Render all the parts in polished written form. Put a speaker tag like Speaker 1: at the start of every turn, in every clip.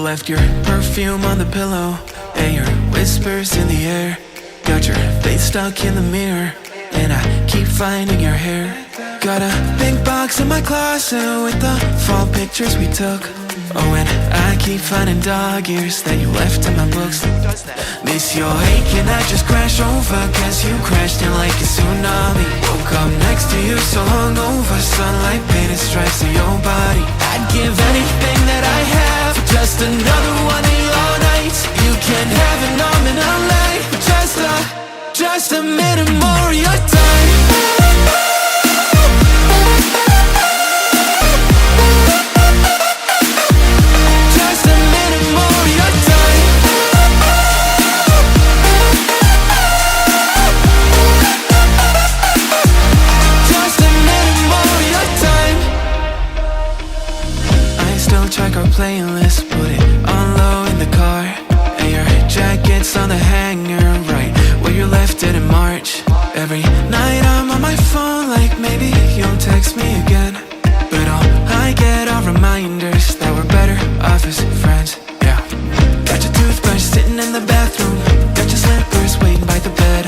Speaker 1: left your perfume on the pillow and your whispers in the air. Got your face stuck in the mirror and I keep finding your hair. Got a big box in my closet with the fall pictures we took. Oh, and I keep finding dog ears that you left in my books. Miss your ache and I just crash over, cause you crashed in like a tsunami. Woke up next to you so hungover, sunlight painted stripes on your body. I'd give anything that I have for just another one of your nights. You can have it all in a life, just a minute more of your time. Check our playlist, put it on low in the car. And your jacket's on the hanger, right where you left it in March. Every night I'm on my phone, like maybe you'll text me again. But all I get are reminders that we're better off as friends, yeah. Got your toothbrush sitting in the bathroom, got your slippers waiting by the bed.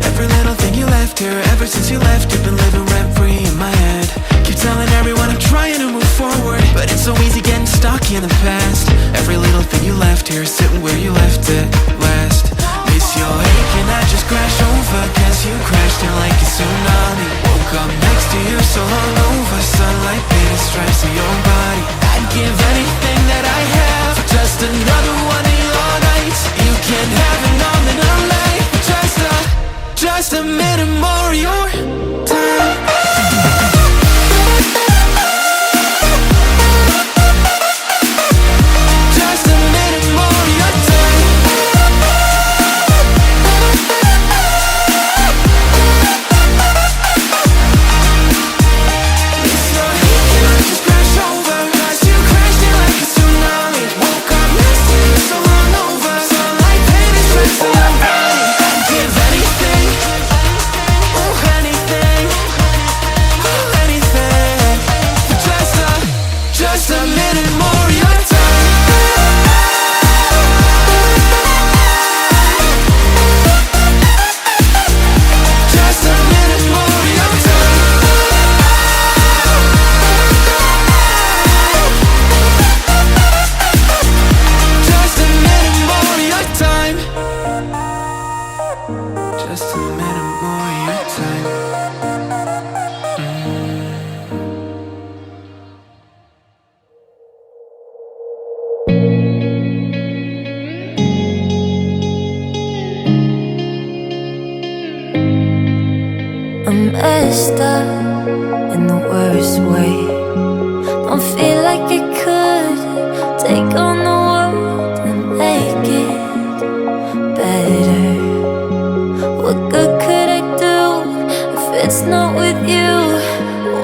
Speaker 1: Every little thing you left here, ever since you left, you've been living rent-free in my head. Keep telling everyone I'm trying to move forward, but it's so easy getting stuck in the past. Every little thing you left here, sitting where you left it last. Miss your ache and I just crash over, cause you crashed in like a tsunami. Woke up next to you so hungover, sunlight painted stripes on your body. I'd give anything that I have for just another one of your nights. You can have it all in a life, just a minute more of your time.
Speaker 2: Messed up in the worst way. Don't feel like I could take on the world and make it better. What good could I do if it's not with you?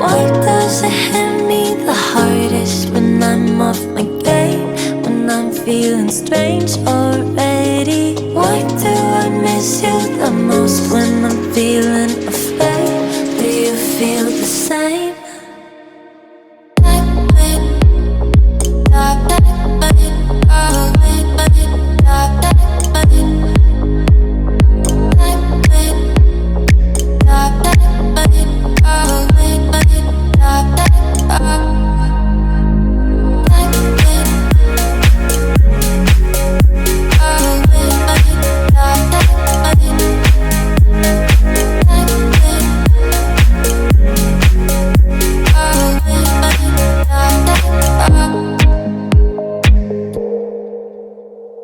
Speaker 2: Why does it hit me the hardest when I'm off my game? When I'm feeling strange already? Why do I miss you the most when I'm feeling afraid? Do you feel the same?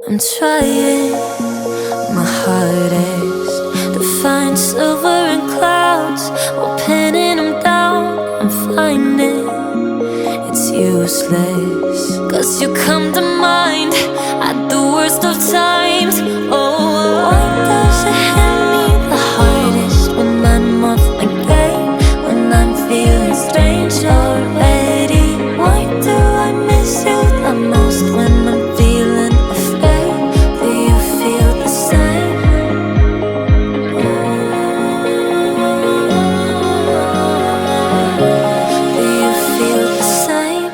Speaker 2: I'm trying my hardest to find silver in clouds while pinning them down. I'm finding it's useless, 'cause you come to mind at the worst of times. Oh, why does it hit me the hardest when I'm off my game? When I'm feeling strange already? Why do I miss you the most when I'm feeling afraid? Do you feel the same? Do you feel the same?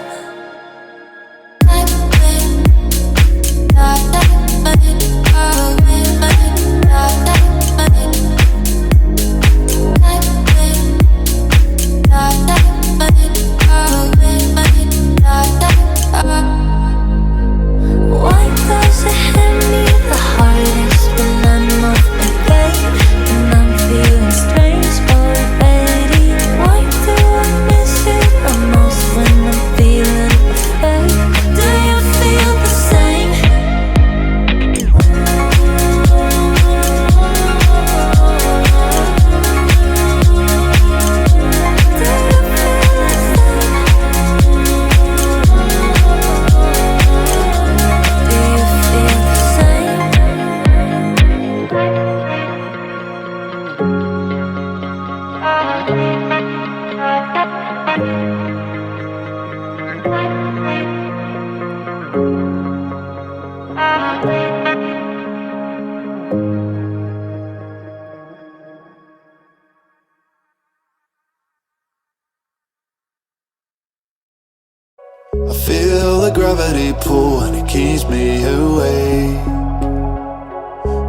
Speaker 3: I feel the gravity pull and it keeps me away.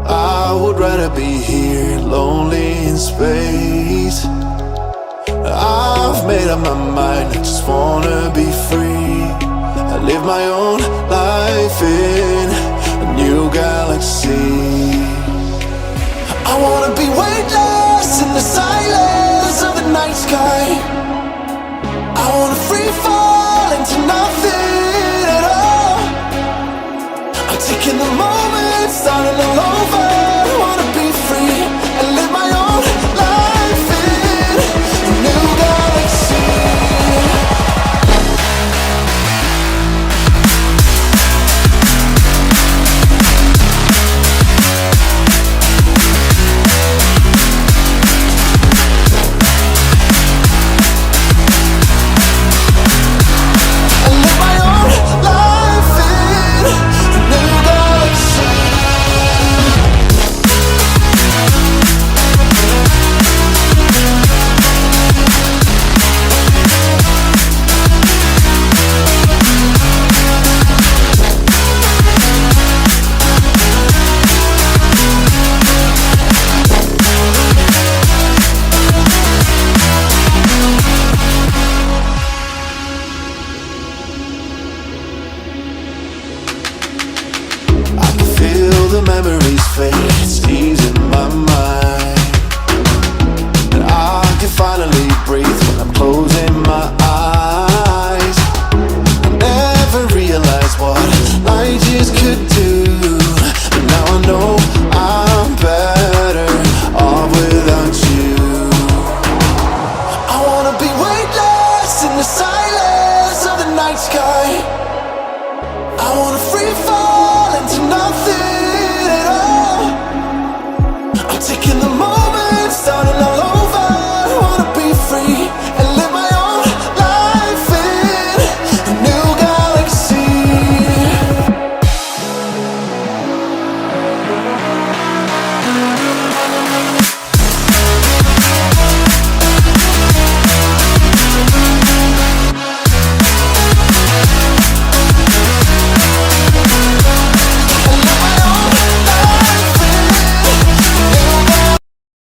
Speaker 3: I would rather be here, lonely in space. I've made up my mind, I just wanna be free. I live my own life in a new galaxy. I wanna be weightless.